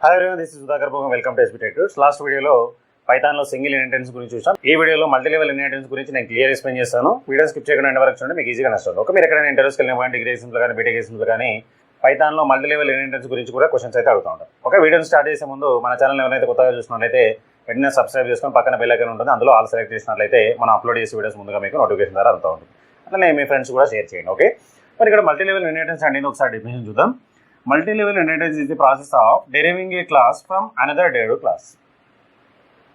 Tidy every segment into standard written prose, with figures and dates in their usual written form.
Hi everyone, this is sudhakar bogam. Welcome to SB Tech Tuts. Last వీడియోలో పైథాన్లో single inheritance గురించి చూసాం. ఈ వీడియోలో మల్టీలెవెల్ ఇన్హెరిటెన్స్ గురించి నేను క్లియర్ ఎక్స్ప్లెయిన్ చేస్తాను. వీడియో స్కిప్ చేయకుండా ఎండ్ వరకు చూడండి, మీకు ఈజీగా నష్టం. ఒక మీరు ఎక్కడైనా ఇంటర్వ్యూస్కి వెళ్ళిన కానీ డిగ్రీ ఎగ్జామ్స్లో కానీ బీటెక్ ఎగ్జామ్స్లో కానీ పైథాన్లో మల్టీలెవెల్ ఇన్హెరిటెన్స్ గురించి కూడా క్వశ్చన్స్ అయితే అడుగుతూ ఉంటారు. ఒక వీడియోని స్టార్ట్ చేసే ముందు మన ఛానల్ ఎవరైతే కొత్తగా చూసినట్లయితే వెంటనే సబ్స్క్రైబ్ చేసుకొని పక్కన బెల్ ఐకాన్ ఉంటుంది, అందులో ఆల్ సెలెక్ట్ చేసినట్లయితే మనం అప్లోడ్ చేసే వీడియోస్ ముందుగా మీకు నోటిఫికేషన్ ద్వారా అందుతూ ఉంటుంది. అట్లనే మీ ఫ్రెండ్స్ కూడా షేర్ చేయండి. ఓకే, మరి ఇక్కడ మల్టీలెవెల్ ఇన్హెరిటెన్స్ అనేది ఒకసారి డెఫినేషన్ చూద్దాం. Multilevel inheritance is the process of deriving a class from another derived class.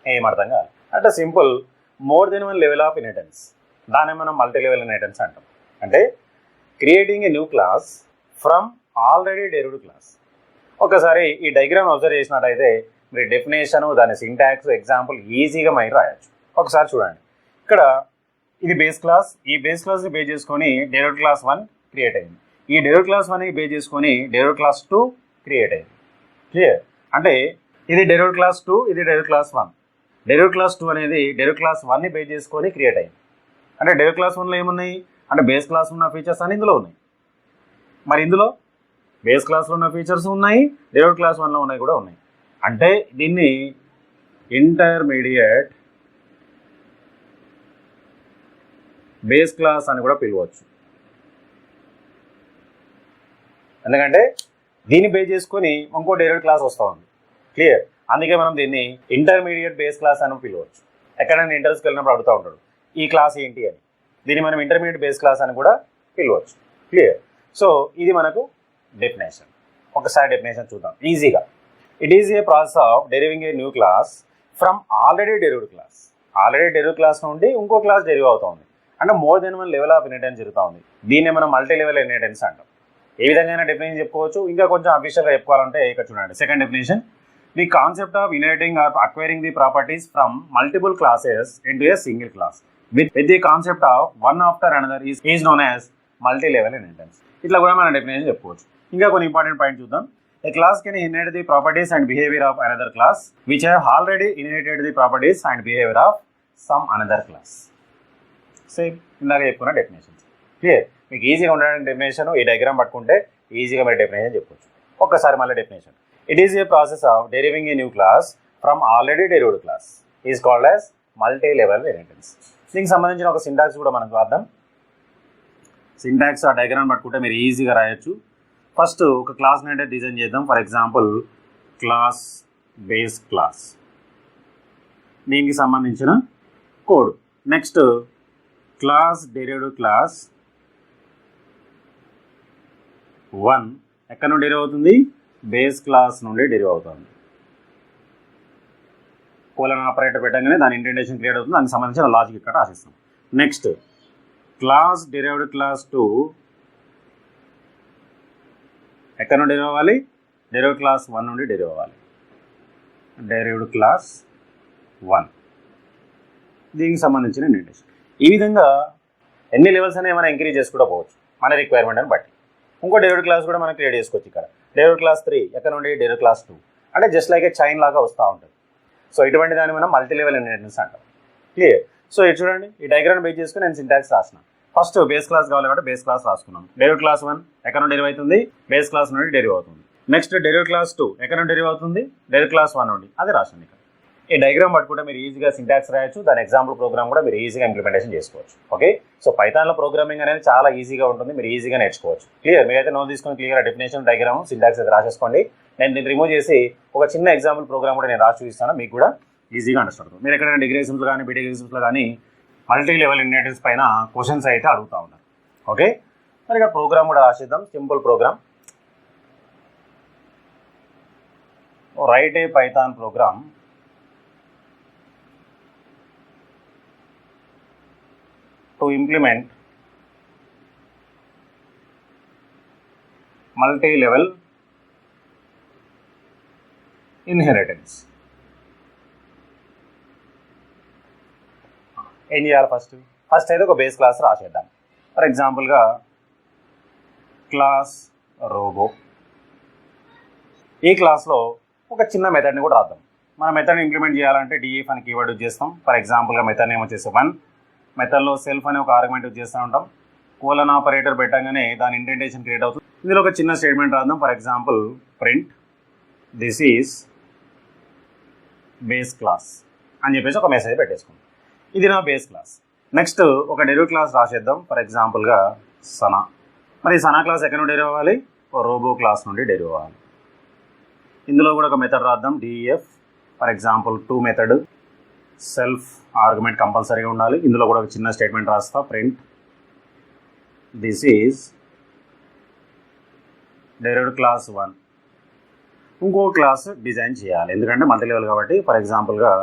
ఏం అర్థం కాదు అంటే simple, more than one level of inheritance, దాన్ని మనం మల్టీలెవెల్ ఇన్హెరిటెన్స్ అంటాం. అంటే creating a new class from already derived class. ఒకసారి ఈ డయాగ్రామ్ అబ్జర్వ్ చేసినట్టయితే మీరు డెఫినేషన్, దాని సింటాక్స్, ఎగ్జాంపుల్ ఈజీగా మైండ్ రాయొచ్చు. ఒకసారి చూడండి, ఇక్కడ ఇది బేస్ క్లాస్, ఈ బేస్ క్లాస్ని బేస్ చేసుకొని డెరివ్డ్ క్లాస్ 1 క్రియేట్ అయింది. ఈ డెరివ్డ్ క్లాస్ 1 బేస్ చేసుకొని డెరివ్డ్ క్లాస్ 2 క్రియేట్ అయింది. క్లియర్? అంటే ఇది డెరివ్డ్ క్లాస్ 2, ఇది డెరివ్డ్ క్లాస్ 1. డెరివ్డ్ క్లాస్ 2 అనేది డెరివ్డ్ క్లాస్ 1ని బేస్ చేసుకొని క్రియేట్ అయింది. అంటే డెరివ్డ్ క్లాస్ 1లో ఏమున్నాయి అంటే బేస్ క్లాస్ ఉన్న ఫీచర్స్ అని ఇందులో ఉన్నాయి. మరి ఇందులో బేస్ క్లాస్లో ఉన్న ఫీచర్స్ ఉన్నాయి, డెరివ్డ్ క్లాస్ 1లో ఉన్నాయి కూడా ఉన్నాయి. అంటే దీన్ని ఇంటర్మీడియట్ బేస్ క్లాస్ అని కూడా పిలవచ్చు. ఎందుకంటే దీన్ని బేస్ చేసుకొని ఇంకో డెరివ్డ్ క్లాస్ వస్తూ ఉంది. క్లియర్? అందుకే మనం దీన్ని ఇంటర్మీడియట్ బేస్ క్లాస్ అని పిలవచ్చు. ఎక్కడైనా ఇంటర్వ్యూస్కి వెళ్ళినప్పుడు అడుగుతూ ఉంటాడు ఈ క్లాస్ ఏంటి అని. దీన్ని మనం ఇంటర్మీడియట్ బేస్ క్లాస్ అని కూడా పిలవచ్చు. క్లియర్? సో ఇది మనకు డెఫినేషన్. ఒకసారి డెఫినేషన్ చూద్దాం ఈజీగా. It is a process of deriving a new class from already derived class. Already derived class నుండి ఇంకో క్లాస్ డెరివ్ అవుతూ ఉంది. అంటే more than one level of inheritance జరుగుతూ ఉంది. దీన్నే మనం మల్టీ లెవెల్ ఇన్హెరిటెన్స్ అంటాం. ఏ విధంగా డెఫినేషన్ చెప్పుకోవచ్చు, ఇంకా కొంచెం అఫీషియల్గా చెప్పుకోవాలంటే ఇక్కడ చూడండి. Second definition, the concept of inheriting or acquiring the properties from multiple classes into a single class with the concept of one after another is known as multi level inheritance. ఇట్లా కూడా మనం డెఫినేషన్ చెప్పుకోవచ్చు. ఇంకా కొన్ని important point చూద్దాం. A class can inherit the properties and behaviour of another class which have already inherited the properties and behaviour of some another class. Same ఇందాక చెప్పుకున్న definitions. Clear? మీకు ఈజీగా ఉండడానికి డెఫినేషన్ ఈ డయాగ్రామ్ పట్టుకుంటే ఈజీగా మీరు డెఫినేషన్ చెప్పవచ్చు. ఒక్కసారి మళ్ళీ definition. It is a process of deriving a new class from already derived class is called as multi level inheritance. దీనికి సంబంధించిన ఒక సింటాక్స్ కూడా మనం చూద్దాం. సింటాక్స్ ఆ డయాగ్రామ్ పట్టుకుంటే మీరు ఈజీగా రాయొచ్చు. ఫస్ట్ ఒక క్లాస్ని అంటే డిజైన్ చేద్దాం. For example class base class, దీనికి సంబంధించిన code. Next class derived class 1 ఎక్కడ నుండి డెరివ్ అవుతుంది? బేస్ క్లాస్ నుండి డెరివ్ అవుతుంది. కోలన్ ఆపరేటర్ పెట్టగానే దాని ఇంటెంటేషన్ క్రియేట్ అవుతుంది. దానికి సంబంధించిన లాజిక్ ఇక్కడ రాసిస్తాం. నెక్స్ట్ క్లాస్ డెరివ్డ్ క్లాస్ 2 ఎక్కడ నుండి డెరివ్ అవ్వాలి? డెరివ్డ్ క్లాస్ 1 నుండి డెరివ్ అవ్వాలి. డెరివ్డ్ క్లాస్ 1 దీనికి సంబంధించిన ఇంటెంటేషన్. ఈ విధంగా ఎన్ని లెవెల్స్ అనేవి మనం ఇంక్రీజ్ చేసుకుంటూ పోవచ్చు మన రిక్వైర్మెంట్ అని బట్టి. ఇంకో డెరివ్డ్ క్లాస్ కూడా మనం క్రియేట్ చేసుకోవచ్చు. ఇక్కడ డెరివ్డ్ క్లాస్ 3 ఎక్కడ నుండి డెరివ్డ్ క్లాస్ 2 అంటే జస్ట్ లైక్ ఏ చైన్ లాగా వస్తూ ఉంటుంది. సో ఇటువంటి దాన్ని మనం మల్టీ లెవెల్ ఇన్హెరిటెన్స్ అంటాం. క్లియర్? సో ఇది చూడండి, ఈ డయాగ్రామ్ బేస్ చేసుకుని నేను సింటాక్స్ రాసిన. ఫస్ట్ బేస్ క్లాస్ కావాలి కాబట్టి బేస్ క్లాస్ రాసుకున్నాం. డెరివ్డ్ క్లాస్ 1 ఎక్కడ నుండి డెరివ్ అవుతుంది? బేస్ క్లాస్ నుండి డెరివ్ అవుతుంది. నెక్స్ట్ డెరివ్డ్ క్లాస్ 2 ఎక్కడ నుండి డెరివ్ అవుతుంది? డెరివ్డ్ క్లాస్ 1 నుండి. అది రాసింది ఇక్కడ. ఈ డయాగ్రామ్ పట్టుకుంటే మీరు ఈజీగా సింటాక్స్ రాయొచ్చు. దాని ఎగ్జాంపుల్ ప్రోగ్రామ్ కూడా మీరు ఈజీగా ఇంప్లిమెంటేషన్ చేసుకోవచ్చు. ఓకే, సో పైథాన్లో ప్రోగ్రామింగ్ అనేది చాలా ఈజీగా ఉంటుంది, మీరు ఈజీగా నేర్చుకోవచ్చు. క్లియర్? మీరైతే నోట్ తీసుకొని క్లియర్ డెఫినేషన్, డయాగ్రామ్, సింటాక్స్ అయితే రాసేసుకోండి. నేను దీన్ని రిమూవ్ చేసి ఒక చిన్న ఎగ్జాంపుల్ ప్రోగ్రామ్ కూడా నేను రాసి చూపిస్తాను, మీకు కూడా ఈజీగా అండర్స్టాండ్ అవుతుంది. మీరు ఎక్కడైనా డిగ్రీ ఎగ్జామ్స్లో కానీ బీటెక్ ఎగ్జామ్స్లో కానీ మల్టీ లెవెల్ ఇన్హెరిటెన్స్ పైన క్వశ్చన్స్ అయితే అడుగుతూ ఉన్నారు. ఓకే, మరి ఇక్కడ ప్రోగ్రామ్ కూడా రాసేద్దాం. Simple program. Write a Python program to implement multi-level inheritance. ఏం చేయాలి? ఫస్ట్ అయితే ఒక బేస్ క్లాస్ రాసేద్దాం. ఫర్ ఎగ్జాంపుల్గా క్లాస్ రోబో. ఈ క్లాస్లో ఒక చిన్న మెథడ్ని కూడా రాద్దాం. మన మెథడ్ని ఇంప్లిమెంట్ చేయాలంటే డిఎఫ్ అని కీవర్డ్ యూజ్ చేస్తాం. ఫర్ ఎగ్జాంపుల్గా మెథడ్ నేమ్ వచ్చేసి 1. మెథడ్లో సెల్ఫ్ అనే ఒక ఆర్గ్యుమెంట్ యూజ్ చేస్తూ ఉంటాం. కోలన్ ఆపరేటర్ పెట్టగానే దాని ఇంటెంటేషన్ క్రియేట్ అవుతుంది. ఇందులో ఒక చిన్న స్టేట్మెంట్ రాద్దాం. For example print this is base class అని చెప్పేసి ఒక మెసేజ్ పెట్టేసుకుందాం. ఇది నా బేస్ క్లాస్. నెక్స్ట్ ఒక డెరివ్ క్లాస్ రాసేద్దాం. ఫర్ ఎగ్జాంపుల్గా సనా. మరి సనా క్లాస్ ఎక్కడ నుండి డెరివ్ అవ్వాలి? రోబో క్లాస్ నుండి డెరివ్ అవ్వాలి. ఇందులో కూడా ఒక మెథడ్ రాద్దాం, DF. For example to method, self argument కంపల్సరీగా ఉండాలి. ఇందులో కూడా ఒక చిన్న స్టేట్మెంట్ రాస్తా, print this is derived class 1. ఇంకో క్లాస్ డిజైన్ చేయాలి, ఎందుకంటే మల్టీ లెవెల్ కాబట్టి. ఫర్ ఎగ్జాంపుల్గా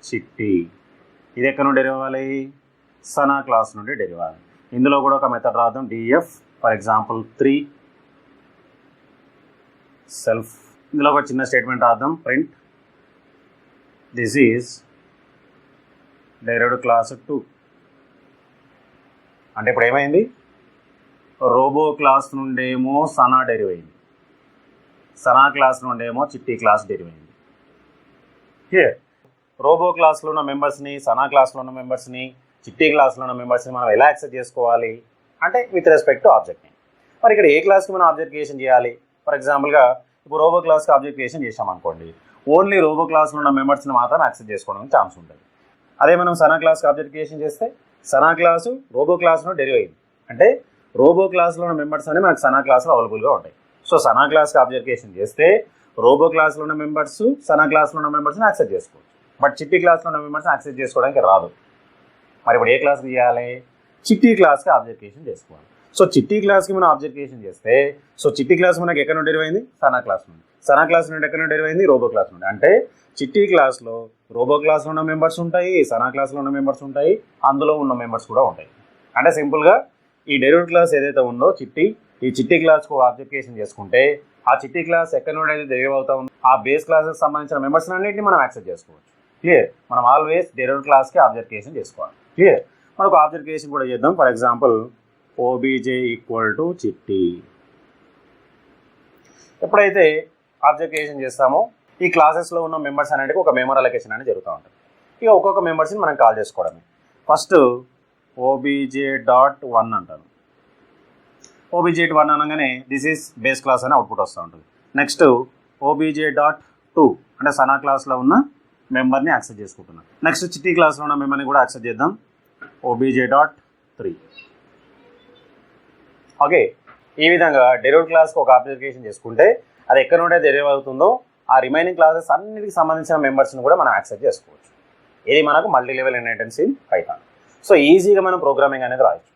చిట్టి. ఇది ఎక్కడ నుండి డెరివ్ అవ్వాలి? సనా క్లాస్ నుండి డెరివ్ అవ్వాలి. ఇందులో కూడా ఒక మెథడ్ రాద్దాం, డిఎఫ్. For example 3 self. ఇందులో ఒక చిన్న స్టేట్మెంట్ రాద్దాం, print this is derived class 2. అంటే ఇప్పుడు ఏమైంది? రోబో క్లాస్ నుండేమో సనా డెరివ్ అయింది, సనా క్లాస్ నుండేమో చిట్టి క్లాస్ డెరివ్ అయింది. హియర్ రోబో క్లాస్లో ఉన్న మెంబర్స్ని, సనా క్లాస్లో ఉన్న మెంబర్స్ని, చిట్టి క్లాస్లో ఉన్న మెంబర్స్ని మనం ఎలా యాక్సెస్ చేసుకోవాలి అంటే with respect to object name. మరి ఇక్కడ ఏ క్లాస్కి మనం ఆబ్జెక్ట్ క్రియేషన్ చేయాలి? ఫర్ ఎగ్జాంపుల్గా ఇప్పుడు రోబో క్లాస్కి ఆబ్జెక్ట్ క్రియేషన్ చేసామనుకోండి, ఓన్లీ రోబో క్లాస్లో ఉన్న మెంబర్స్ని మాత్రం యాక్సెస్ చేసుకోవడానికి ఛాన్స్ ఉంటుంది. అదే మనం సనా క్లాస్కి ఆబ్జెక్ట్ క్రియేషన్ చేస్తే సనా క్లాసు రోబో క్లాస్లో డెరివ్ అయింది, అంటే రోబో క్లాస్లో ఉన్న మెంబర్స్ అని మనకు సనా క్లాస్లో అవైలబుల్గా ఉంటాయి. సో సనా క్లాస్కి ఆబ్జెక్ట్ క్రియేషన్ చేస్తే రోబో క్లాస్లో ఉన్న మెంబర్స్, సనా క్లాస్లో ఉన్న మెంబర్స్ని యాక్సెస్ చేసుకోవచ్చు. బట్ చిట్టి క్లాస్లో ఉన్న మెంబర్స్ని యాక్సెస్ చేసుకోవడానికి రాదు. మరి ఇప్పుడు ఏ క్లాస్కి చేయాలి? చిట్టి క్లాస్కి ఆబ్జెక్ట్ క్రియేషన్ చేసుకోవాలి. సో చిట్టి క్లాస్కి మనం ఆబ్జెక్ట్ క్రియేషన్ చేస్తే, సో చిట్టి క్లాస్ మనకి ఎక్కడ నుండి డెరివ్ అయింది? సనా క్లాస్ నుండి. సనా క్లాస్ నుండి ఎక్కడ నుండి డెరివ్ అయింది? రోబో క్లాస్ నుండి. అంటే చిట్టి క్లాస్లో రోబో క్లాస్లో ఉన్న మెంబర్స్ ఉంటాయి, సనా క్లాస్లో ఉన్న మెంబర్స్ ఉంటాయి, అందులో ఉన్న మెంబర్స్ కూడా ఉంటాయి. అంటే సింపుల్గా ఈ డెరివ్డ్ క్లాస్ ఏదైతే ఉందో చిట్టి, ఈ చిట్టి క్లాస్కు ఆబ్జెక్ట్ క్రియేషన్ చేసుకుంటే ఆ చిట్టి క్లాస్ ఎక్కడ నుండి అయితే డెరివ్ అవుతా ఉందో ఆ బేస్ క్లాస్కి సంబంధించిన మెంబర్స్ అన్నింటినీ మనం యాక్సెస్ చేసుకోవచ్చు. క్లియర్? మనం ఆల్వేస్ డెరివ్డ్ క్లాస్కి ఆబ్జెక్ట్ క్రియేషన్ చేసుకోవాలి. క్లియర్? మనకు ఆబ్జెక్ట్ క్రియేషన్ కూడా చేద్దాం. For example OBJ equal to చిట్టి. ఎప్పుడైతే ఆబ్జెక్ట్ క్రియేషన్ చేస్తామో ఈ క్లాసెస్లో ఉన్న మెంబర్స్ అనేటివి ఒక మెమరీ అలొకేషన్ అనేది జరుగుతూ ఉంటుంది. ఇక ఒక్కొక్క మెంబర్స్ని మనం కాల్ చేసుకోవడమే. ఫస్ట్ obj.1 అంటాను. obj.1 అనగానే దిస్ ఈజ్ బేస్ క్లాస్ అని అవుట్పుట్ వస్తూ ఉంటుంది. నెక్స్ట్ obj.2 అంటే సనా క్లాస్లో ఉన్న మెంబర్ని యాక్సెస్ చేసుకుంటున్నాం. నెక్స్ట్ చిట్టి క్లాస్లో ఉన్న మెంబర్ని కూడా యాక్సెస్ చేద్దాం, obj.3. ఓకే, ఈ విధంగా డెరివ్డ్ క్లాస్కి ఒక ఆబ్జెక్ట్ క్రియేషన్ చేసుకుంటే అది ఎక్కడ నుండి డెరివ్ అవుతుందో ఆ రిమైనింగ్ క్లాసెస్ అన్నిటికి సంబంధించిన మెంబర్స్ని కూడా మనం యాక్సెస్ చేసుకోవచ్చు. ఇది మనకు multi level inheritance in Python. So ఈజీగా మనం ప్రోగ్రామింగ్ అనేది రాయొచ్చు.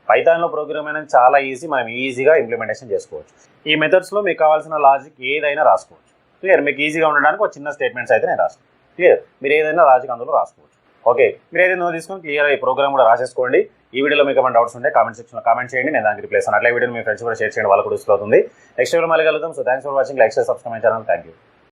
పైథాన్లో ప్రోగ్రామింగ్ అనేది చాలా ఈజీ, మనం ఈజీగా ఇంప్లిమెంటేషన్ చేసుకోవచ్చు. ఈ మెథడ్స్లో మీకు కావాల్సిన లాజిక్ ఏదైనా రాసుకోవచ్చు. క్లియర్? మీకు ఈజీగా ఉండడానికి ఒక చిన్న స్టేట్మెంట్స్ అయితే నేను రాస్తాను. క్లియర్? మీరు ఏదైనా లాజిక్ అందులో రాసుకోవచ్చు. ఓకే, మీరు ఏదైనా తీసుకొని క్లియర్ ఈ ప్రోగ్రామ్ కూడా రాసేసుకోండి. ఈ వీడియోలో మీకు ఏమైనా డౌట్స్ ఉంటే కామెంట్ సెక్షన్లో కామెంట్ చేయండి, నేను దానికి రిప్లై ఇస్తాను. అట్లా వీడియో మీ ఫ్రెండ్స్ కూడా షేర్ చేయండి, వాళ్ళకు కూడా యూస్ఫుల్ అవుతుంది. నెక్స్ట్ వీడియో మళ్ళీ కలుద్దాం. So thanks for watching. Like, share, subscribe my channel. Thank you.